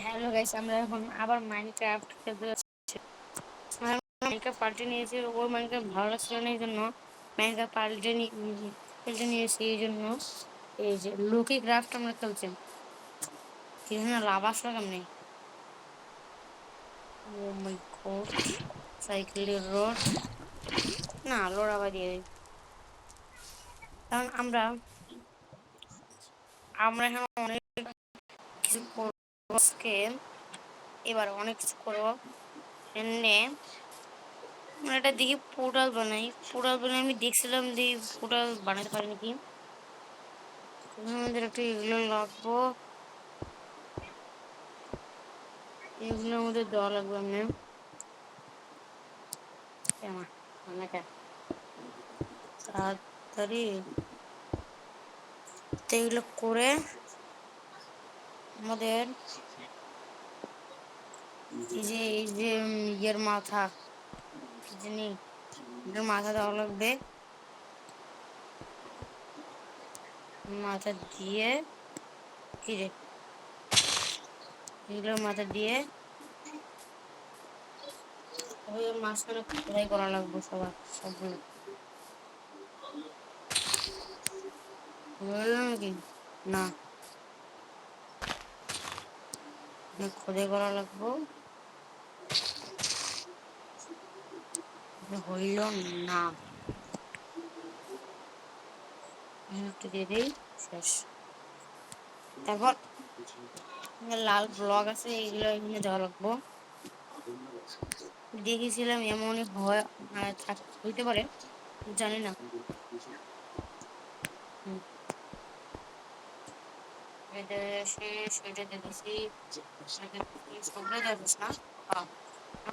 Hello guys, আমরা এখন আবার মাইনক্রাফট খেলতে যাচ্ছি। মাইনক্রাফট পাল্টে নিয়েছি, ওর মাইনক্রাফট ভালো লাগছিল না, এই জন্য মাইনক্রাফট খেলতে নিয়েছি। এই জন্য এই যে লোকি ক্রাফট আমরা খেলছি। কিন্তু না, লাভ আসলো কেমনি? ও মাই গড, সাইকেলের রোড না, লোড আবার দিয়ে দিই। কারণ আমরা আমরা এখন অনেক কিছু করবো আজকে। এবার অনেক কিছু করবো এমনি। এটা দেখি পোর্টাল বানাই আমি দেখছিলাম যে পোর্টাল বানাতে পারি নাকি। আমাদের একটা এগুলো লাগবো, এগুলোর মধ্যে দেওয়া লাগবে। আমি অনেক তাড়াতাড়ি তো এগুলো করে আমাদের এই যে ইয়ের মাথা কি জানি, এটার মাথা দেওয়া লাগবে। মাথা দিয়ে কি রে, এগুলোর মাথা দিয়ে ওই মাঝখানে খোদাই করা লাগবে সবগুলো। বললাম কি না, খোদাই করা লাগবো, হইল না। একটু দিয়ে দিই, শেষ। তারপর লাল ব্লক আছে, এইগুলো এখানে দেওয়া লাগবো। দেখেছিলাম এমনই হয়, হইতে পারে, জানি না। এটা শেষ, এটা দেখেছি, সবগুলো দেখছিস না।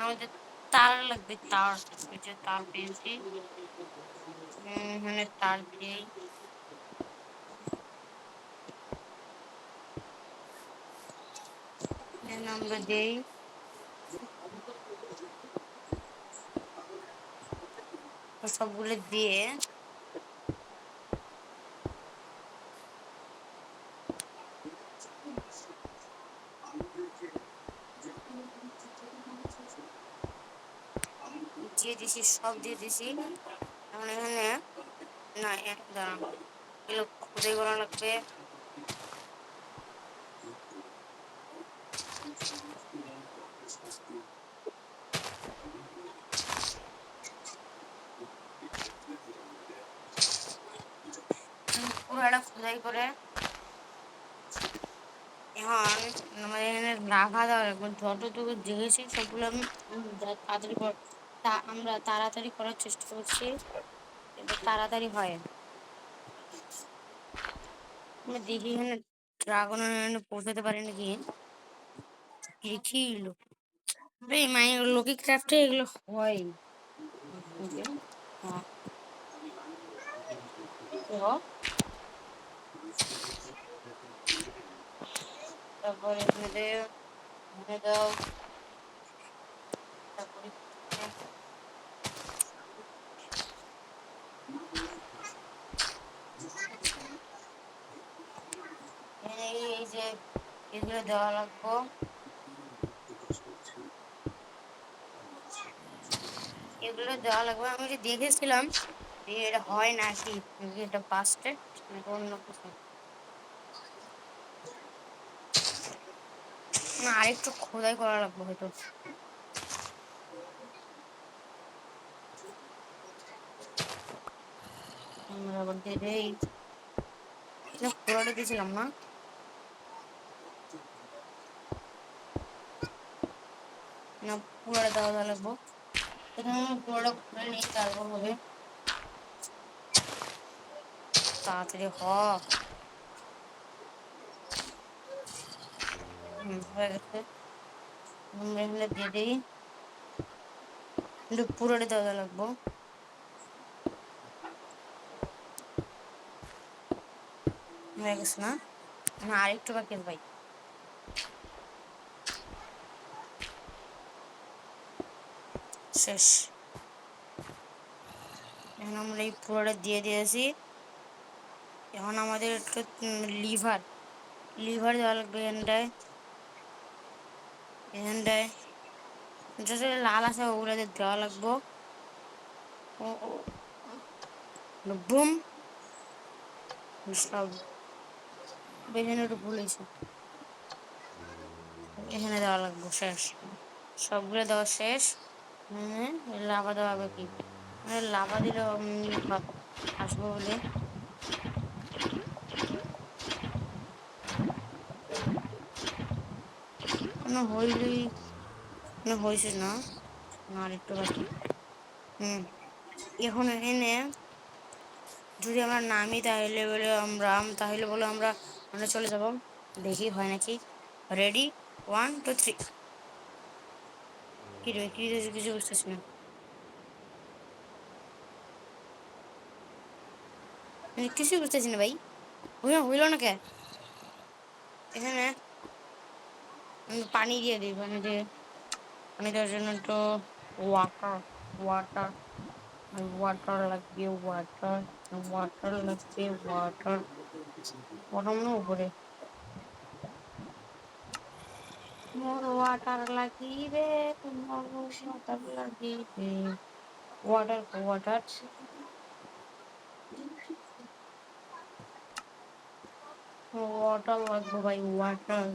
আমাদের তার লাগবে, তার, ওই যে তার পেয়েছি, এখানে তার দিয়েই আমরা দেই। সবগুলো দিয়ে দিছি, সব দিয়ে দিছি। এখন এখানে না, দাঁড়ান, এগুলো খুদে করা লাগবে। পুরো একটা খোদাই করে এখন আমাদের এখানে রাখা দেওয়া লাগবে। যতটুকু দেখেছি সবগুলো আমি তাড়াতাড়ি আমরা তাড়াতাড়ি করার চেষ্টা করছি, এটা তাড়াতাড়ি হয়। আমরা দেখি এখানে ড্রাগন পৌঁছাতে পারি নাকি। দেখি লোকি ক্রাফটে এগুলো হয়। হ্যাঁ, তারপরে এখানে দাও, তারপরে এই যে এগুলো দেওয়া লাগবো। এগুলো দেওয়া লাগবে, আমি যে দেখেছিলাম যে এটা হয় না কি, এটা বাস্টেড অন্য কিছু না, আরেকটু খোদাই করা লাগবে হয়তো। আমরা আবার দিয়ে দেই, পুরোটা দিয়েছিলাম না, না পুরোটা দেওয়া লাগবো। এখানে পুরোটা খুলে নিই, তারপর হবে তাড়াতাড়ি হয়ে গেছে। আমরা এগুলো দিয়ে দিই, কিন্তু পুরোটা দেওয়া লাগবো। হয়ে গেছে না, না আরেকটু বাকি আছে ভাই। শেষ। এখন আমরা এই পুরোটা দিয়ে দিয়েছি। এখন আমাদের একটু লিভার লিভার দেওয়া লাগবে এখানটায়। এখানটায় যত লাল আছে ওগুলোতে দেওয়া লাগবো। বুম, সব এখানে একটু ভুল হয়েছে, এখানে দেওয়া লাগবো। শেষ, সবগুলো দেওয়া শেষ। হ্যাঁ, লাভা দেওয়া হবে কি? লাভা দিলে আসবো বলে হইলেই হয়েছে না, আর একটু বাকি। হুম, এখন এখানে যদি আমরা নামি তাহলে বলে আমরা মানে চলে যাব। দেখি হয় নাকি। রেডি, 1 2 3। কি রে, কি কিছু বুঝতেছি না, কিছু বুঝতেছি না ভাই। হইল না কে? এখানে পানি দিয়ে দিই, পানি দেওয়ার জন্য তো ওয়াটার ওয়াটার ওয়াটার লাগবে, ওয়াটার লাগবে, ওয়াটার ওটা উপরে মোর ওয়াটার লাগিবে, মোর ওয়াটার লাগিবে, ওয়াটার ওয়াটার ওয়াটার লাগবে ভাই, ওয়াটার।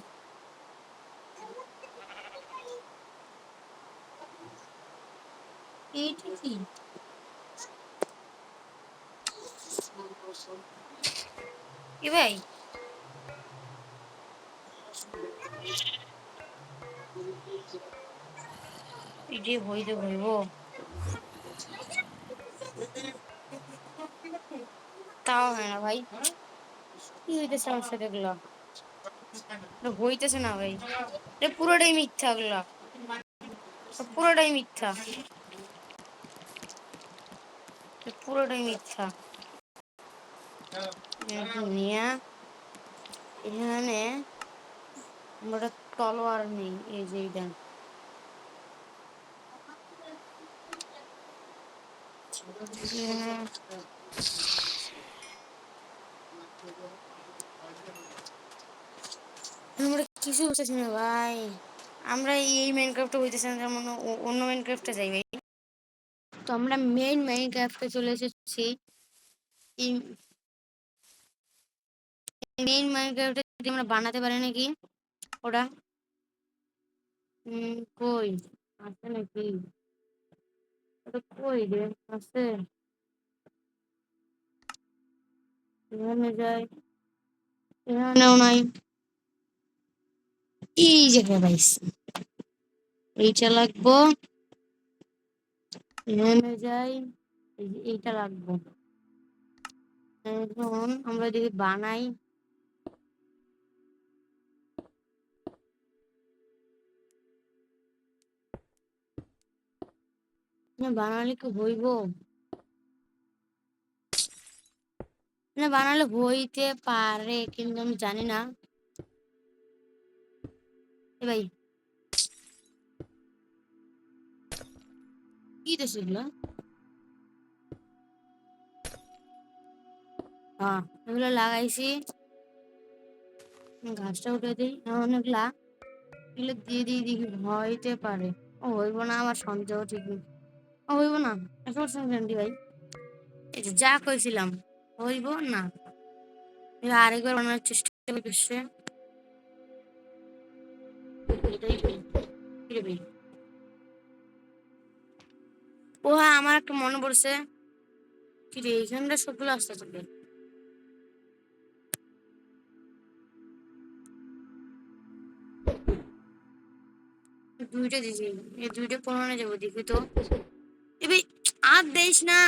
এইটা কি? কি ভাই, এটি হইতে হইব? তাও হয় না ভাই, কি হইতেছে আমার সাথে এগুলা? হইতেছে না ভাই, পুরোটাই মিথ্যা এগুলা, পুরোটাই মিথ্যা, পুরোটাই মিথ্যা। নিয়া এখানে আমরা তলোয়ার নেই, এই যে এইটা আমরা কিছু বুঝতেছি না ভাই। আমরা এই মাইনক্রাফটে হইতেছে না, যেমন অন্য মাইনক্রাফটে যাই ভাই। তো আমরা মেইন মাইনক্রাফটে চলে এসেছি। এই মেইন মাইনক্রাফটে যদি আমরা বানাতে পারি নাকি ওটা? কই আছে নাকি? ওটা কই রে? আছে, এখানে যাই, এখানেও নাই। এই জায়গায় পাইছি, এইটা লাগবো। এখানে যাই, এইটা লাগবো। এখন আমরা যদি বানাই, বানালে কি হইব? না বানালে হইতে পারে, কিন্তু আমি জানি না। এ ভাই, কি দেশ এগুলো? হ্যাঁ, এগুলো লাগাইছি। ঘাসটা উঠে দিই, অনেকগুলা এগুলো দিয়ে দিই, দেখি হইতে পারে। ও হইব না, আমার সন্দেহ ঠিক নেই। ও হইব না, 100% গ্যারান্টি ভাই। এই যে যা কইছিলাম, হইব না। আরেকবার বানানোর চেষ্টা করছে, এটাই করি। কি রে ভাই? ও হ্যাঁ, আমার একটা মনে পড়ছে। কি রে, এইখানটা সবগুলো আসতে থাকবে। দুইটা দিছি, এই দুইটা পড়ানো যাবো, দেখি তো। এ ভাই, আর দেশ না।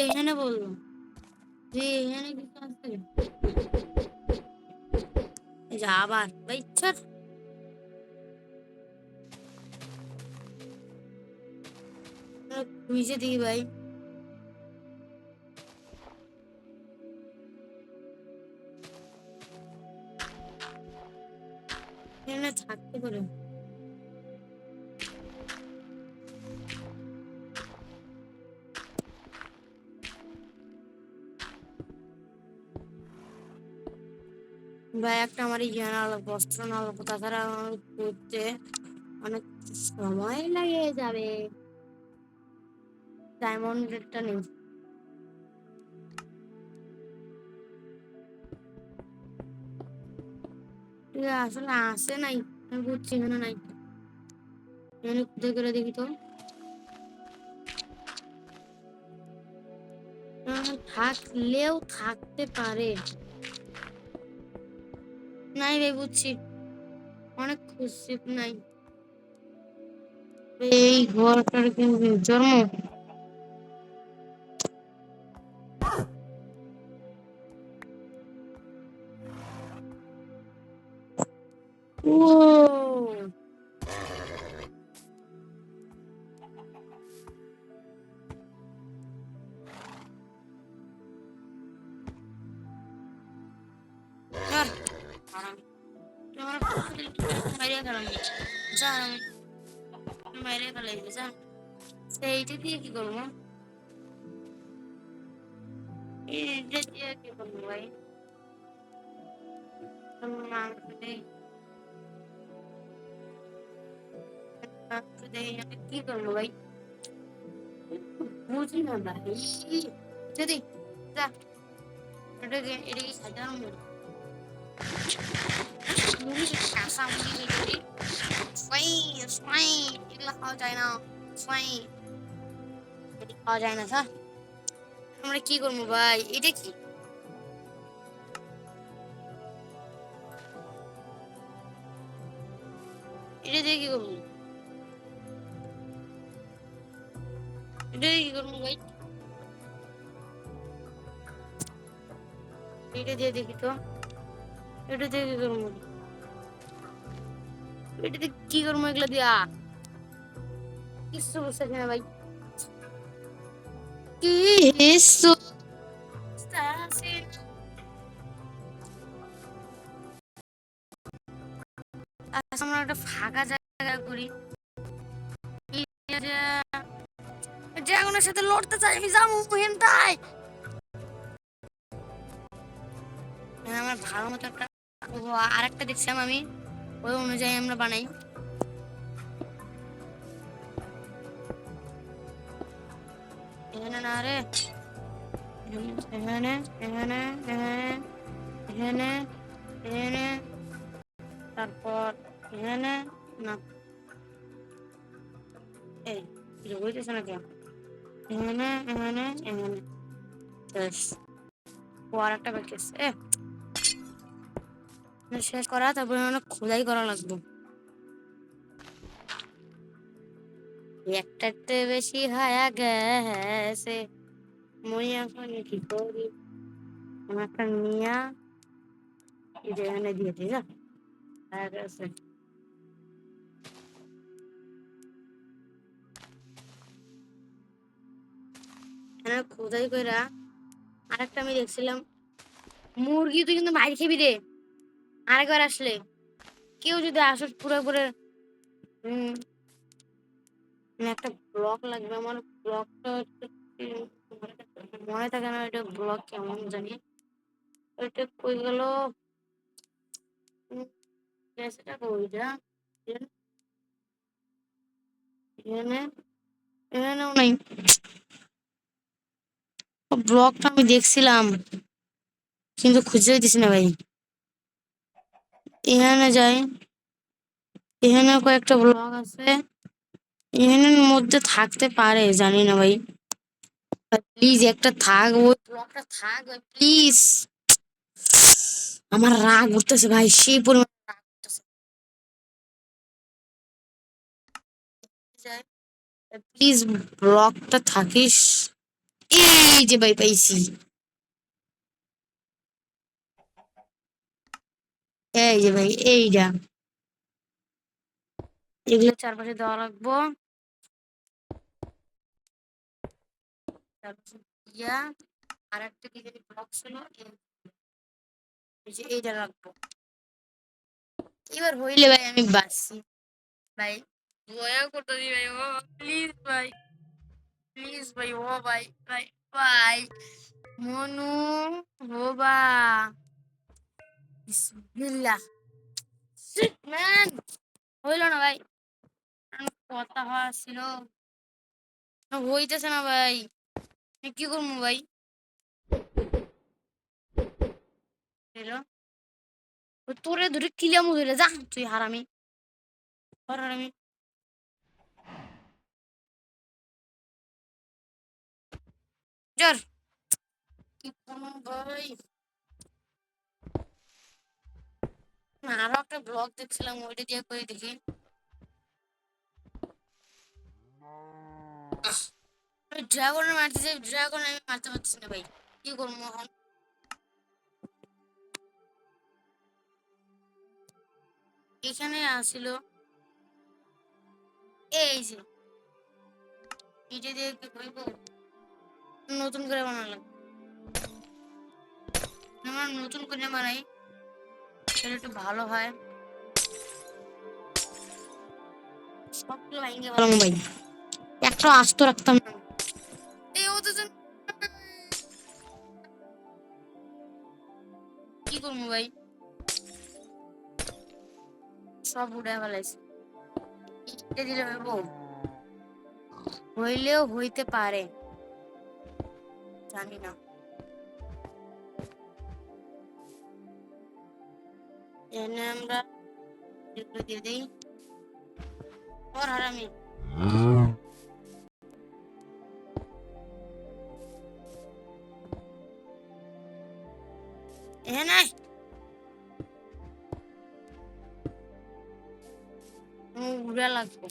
এখানে বললো যে এখানে কিছু আছে। এই যে আবার ভাই, ছাড়। খুঁজে দিই ভাই, এখানে থাকতে পারে। ভাই একটা আমার ইয়ে না লাগবো, অস্ত্র না লাগবো, তাছাড়া আমার করতে অনেক সময় লাগে যাবে। ডায়মন্ডটা নেই, ঠিক আছে, আসলে আসে নাই, আমি বুঝছি এখানে নাই। এখানে কোথায় করে দেখি তো, থাকলেও থাকতে পারে। নাই ভাই, বুঝছি, অনেক খুশি নাই। এই ঘরটার কিন্তু জন্ম ও ধর, তুই আমার মাইরে গেলাম, যা মাইরে গেলে যা, সেইটা দিয়ে কি করবো? এইটা দিয়ে কি করবো ভাই? মাংস দেই, মাংস দেই, আমি কি করবো ভাই? বুঝি না ভাই, যদি যা এটাকে এটাকে সাজানো মুড়ি, কাঁচা মুড়ি যদি সোয়াই সোয়াই এগুলো খাওয়া যায় না, সোয়াই এটি খাওয়া যায় না স্যার। আমরা কি করবো ভাই? এটা কি, এটা দিয়ে কি করবো? এটা দিয়ে কি করবো ভাই? এটা দিয়ে দেখি তো, এটা দিয়ে কি করবো? এটা দিয়ে কি করবো এগুলো দিয়া? কিছু বুঝতে না ভাই, কিছু বুঝতেছি না। আচ্ছা, আমরা একটা ফাঁকা জায়গা করি, ড্রাগনের সাথে লড়তে চাই, আমি যাবো হেনটাই। আমার ভালো মতো একটা আর একটা দেখছিলাম আমি, ওই অনুযায়ী আমরা বানাই। এখানে না রে, এখানে এখানে এখানে এখানে এখানে, তারপর এখানে, না এই বুঝতেছে না কেন, এখানে এখানে এখানে, শেষ। ও আর একটা বাকি আছে, শেষ করা, তারপরে অনেক খোদাই করা লাগবে। একটাতে বেশি হায়া গেছে, মই এখন কি করি? একটা নিয়া এখানে দিয়ে দিই, যা হায়া গেছে। খোদাই কইরা আরেকটা আমি দেখছিলাম, মুরগি তুই কিন্তু মাইর খেবি রে আরেকবার আসলে, কেউ যদি আসস পুরো পুরো। হম, একটা ব্লক লাগবে আমার, ব্লকটা মনে থাকে না, ওইটা ব্লক কেমন জানি, ওইটা কই গেল? সেটা ওইটা এখানে, এখানেও নাই, ব্লকটা আমি দেখছিলাম কিন্তু খুঁজে দিছি না ভাই। এখানে যাই, এখানে কয়েকটা ব্লক আছে, এখানের মধ্যে থাকতে পারে, জানি না ভাই। প্লিজ একটা থাক, ওই ব্লকটা থাক ভাই প্লিজ। আমার রাগ উঠতেছে ভাই, সেই পরিমাণ রাগ উঠতেছে। প্লিজ ব্লকটা থাকিস। এই যে ভাই পাইছি, এই যে ভাই এইটা, এগুলো চারপাশে দেওয়া রাখবো, চারপাশে দিয়া আর একটা কি জানি ব্লক ছিল, এই যে এইটা রাখবো। এবার হইলে ভাই আমি বাঁচছি ভাই, দয়া করতে দি ভাই, ও প্লিজ ভাই, প্লিজ ভাই, ও ভাই ভাই ভাই, মনু, ও বা বিসমিল্লাহ। শিট ম্যান, হইল না ভাই, কথা হওয়া ছিল, হইতেছে না ভাই, কি করবো ভাই? তোরে ধরে কিলামু ধরে যা তুই হারামি, হারামি। জর কি করবো ভাই? আরো একটা ব্লগ দেখছিলাম, ওইটা দিয়ে করে দেখি। ড্রাগনের মারতেছে, ড্রাগন আমি মারতে পারছি না ভাই, কি করবো এখন? এখানে আসিল, এই যে এটা দিয়ে কি করবো? নতুন করে বানালাম, আমার নতুন করে বানাই, সেটা একটু ভালো হয়। সবগুলো ভাঙে ভালো ভাই, একটা আস্ত রাখতাম না। এই ও দুজন কি করবো ভাই? সব উড়ে ফেলাইছে, এটা দিলে হইব? হইলেও হইতে পারে, জানি না। এনে আমরা এগুলো দিয়ে দিই, ওর হারামি। এনে উড়ে লাগবে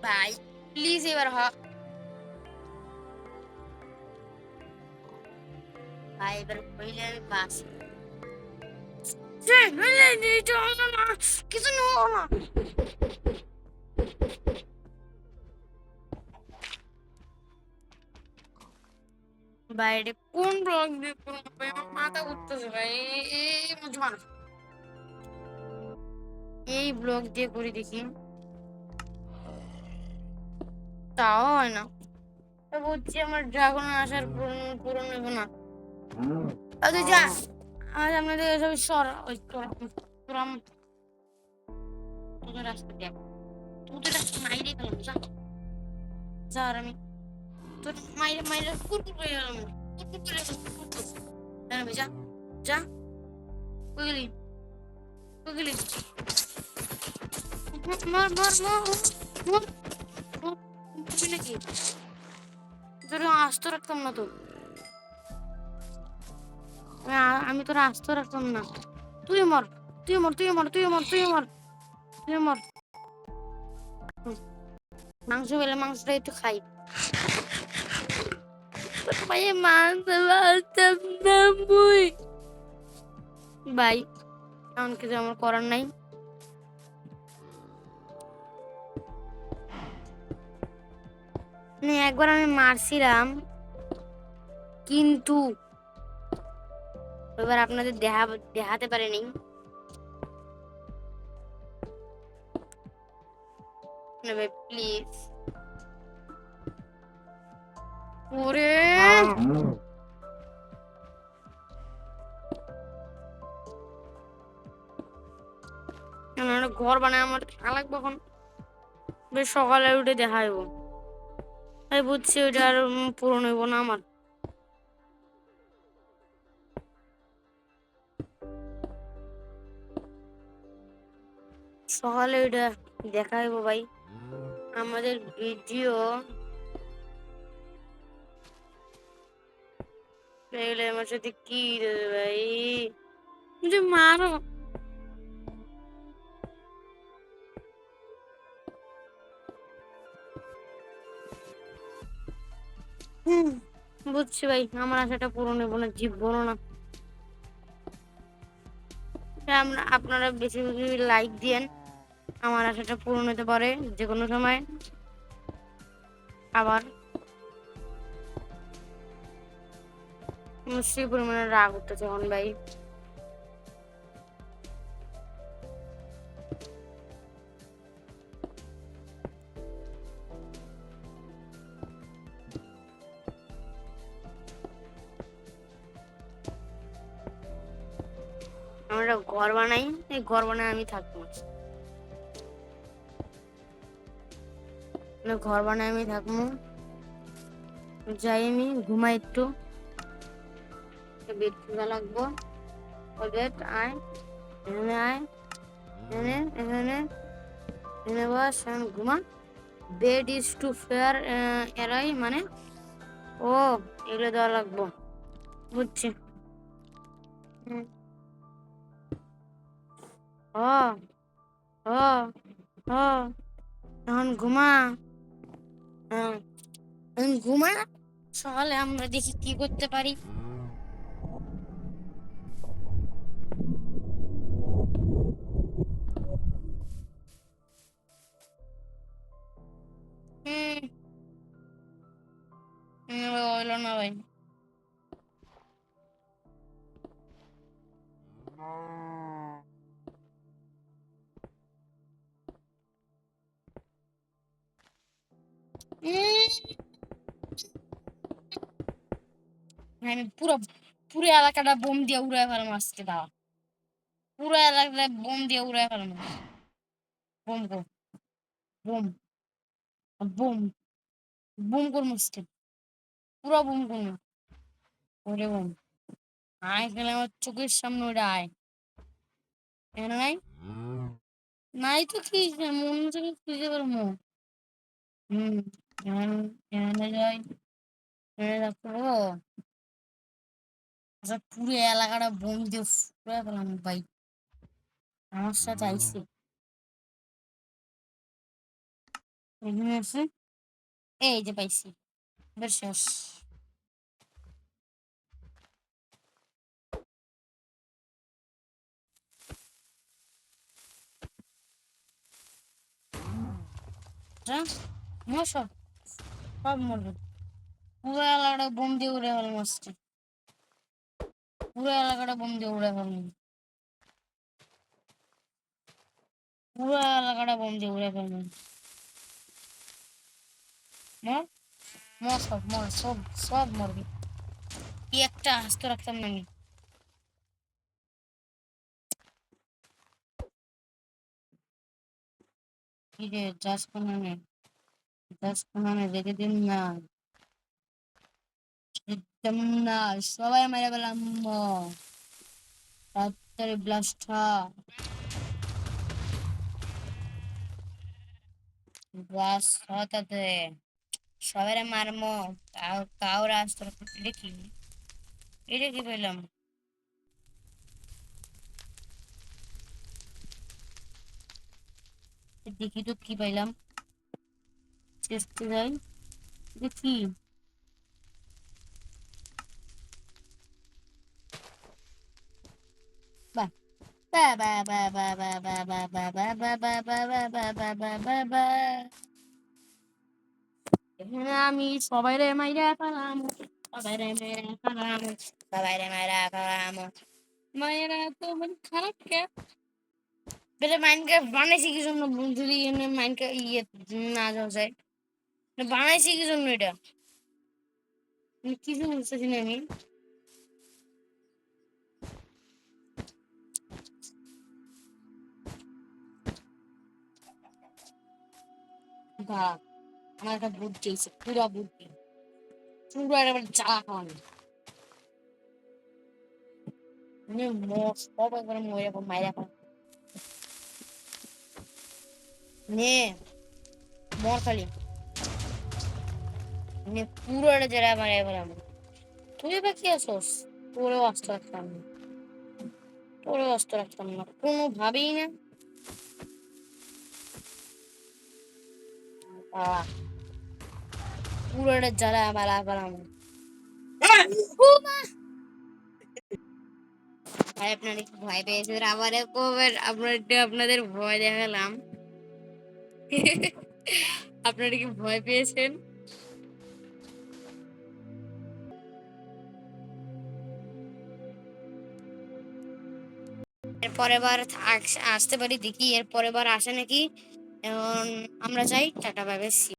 ভাই, প্লিজ এবার ভাই, এবার হইলে আমি বাস কিছু নেবো না। বাইরে কোন ব্লগ দিয়ে করবো ভাই? আমার মাথা ঘুরতেছে ভাই, মুজমান এই ব্লগ দিয়ে করে দেখি, তাও হয় না। বুঝছি আমার ড্রাগন আসার পূরণ হইব না। তুই যা, আমার আপনাদের সব সর, ওই তোরা তোদের রাস্তা দেখ, তোদের রাস্তা মাইরে গেলাম, যা যা, আর আমি তোর মাইরে মাইরে কুরকুর করে গেলাম, কুরকুর করে কুরকুর, যা যা, কই গেলি, কই গেলি? মার মার মার মার, মারবি নাকি? তোর আস্ত রাখতাম না তো, আমি তোর আস্ত রাখতাম না। তুই মর, তুই মর, তুই মর, তুই মর, তুই মর, তুই মর। মাংস পেলে মাংসটাই তো খাই ভাই, মাংস পারতাম না মুই ভাই, এমন কিছু আমার করার নাই। একবার আমি মারছিলাম, কিন্তু এবার আপনাদের দেখাতে পারেনি। ভাই প্লিজ, ওরে ঘর বানায় আমার লাগবে এখন, বেশ সকালে উঠে দেখা হইব। তাই বুঝছি ওইটা আর পূরণ হইব না আমার। সকালে ওইটা দেখা হইব ভাই, আমাদের ভিডিও দেখলে আমার সাথে কি দেবে ভাই, যে মারো। বুঝছি ভাই, আমার আশাটা পূরণ হইব না, জিতবো না। আপনারা বেশি বেশি লাইক দিয়েন, আমার আশাটা পূরণ হতে পারে যে কোনো সময়। আবার সেই পরিমাণে রাগ উঠতেছে এখন ভাই। ঘর বানাই, এই ঘর বানায় আমি থাকবো, ঘর বানায় আমি থাকবো। যাই আমি ঘুমাই একটু, বেড খোলা লাগবো। বেড আয়, এখানে আয়, এখানে এখানে এখানে বস, ঘুমা। বেড ইজ টু ফেয়ার এরাই মানে, ও এগুলো দেওয়া লাগবো, বুঝছি। ও ও ও এখন ঘুমা, হ্যাঁ এখন ঘুমা। সকালে আমরা দেখি কি করতে পারি। হইলো না ভাই। আমি পুরো পুরো এলাকাটা বোম দিয়ে উড়াই ফেলাম আজকে, দাও পুরো এলাকাটা বোম দিয়ে উড়াই ফেলাম। বোম গো, বোম বোম বোম করবো আজকে, পুরো বোম করবো। ওরে বোম আয় গেলে আমার চোখের সামনে, ওটা আয় এখানে নাই, নাই তো কি মন থেকে খুঁজে পারবো। হম এখানে এখানে যাই, এখানে রাখবো। আচ্ছা পুরো এলাকাটা বোম দিয়ে পুরো ফেলাম ভাই, আমার সাথে আইসে এখানে আছে। এই যে পাইছি, এবার শেষ। সব সব মরবে, পুরো এলাকাটা বোম দিয়ে উড়ে ফেলাম আজকে, পুরো এলাকাটা বোম দিয়ে উড়ে ফেলাম, পুরো এলাকাটা বোম দিয়ে উড়ে ফেলাম। মর মর সব মর, সব সব মরবি, কি একটা আস্ত রাখতাম না আমি। কি রে জাস কোনানে রেখে দিন না, দিতাম না, সবাই মেরে পেলাম। তাড়াতাড়ি ব্লাস্ট ব্লাস্ট হতাতে সবাই মারমো, কাউরে আসতে দেখি, এটা কি পেলাম, দেখি তো কি পাইলাম, চেষ্টা যাই দেখি। বাহ বা বা বা বা বা বা বা বা বা বা বা বা বা বা বা বা বা বা। এখানে আমি সবাই রে মাইরা ফেলাম, সবাই রে মেরে ফেলাম, সবাই রে মাইরা ফেলাম। মায়েরা তো মানে খারাপ কে বেলে মাইনক্রাফট বানাইছি কি জন্য, যদি এনে মাইনক্রাফট না যাওয়া যায়, বানাইছি কি জন্য এটা, কিছু বুঝতেছি না আমি। বা আমার একটা বুদ্ধি আছে, পুরা বুদ্ধি, পুরো একেবারে জ্বালা খাওয়ানো, সব একবারে মরে মাইরা ফেলাম। নে মর খালি, পুরো একটা জেলা মারিয়া ফেলাম। তুই বা কি আসস, তোরেও আসতে রাখতাম না, তোরেও আসতে রাখতাম না কোনোভাবেই না। আহ, পুরো একটা জ্বালা মারা ফেলাম। ভাই আপনারা কি ভয় পেয়েছেন, আবার একবার আপনাদের ভয় দেখালাম। আপনারা কি ভয় পেয়েছেন? এর পরের বার আসতে পারি, দেখি এর পরের বার আসে নাকি। এখন আমরা যাই, টাটা বাই বাই।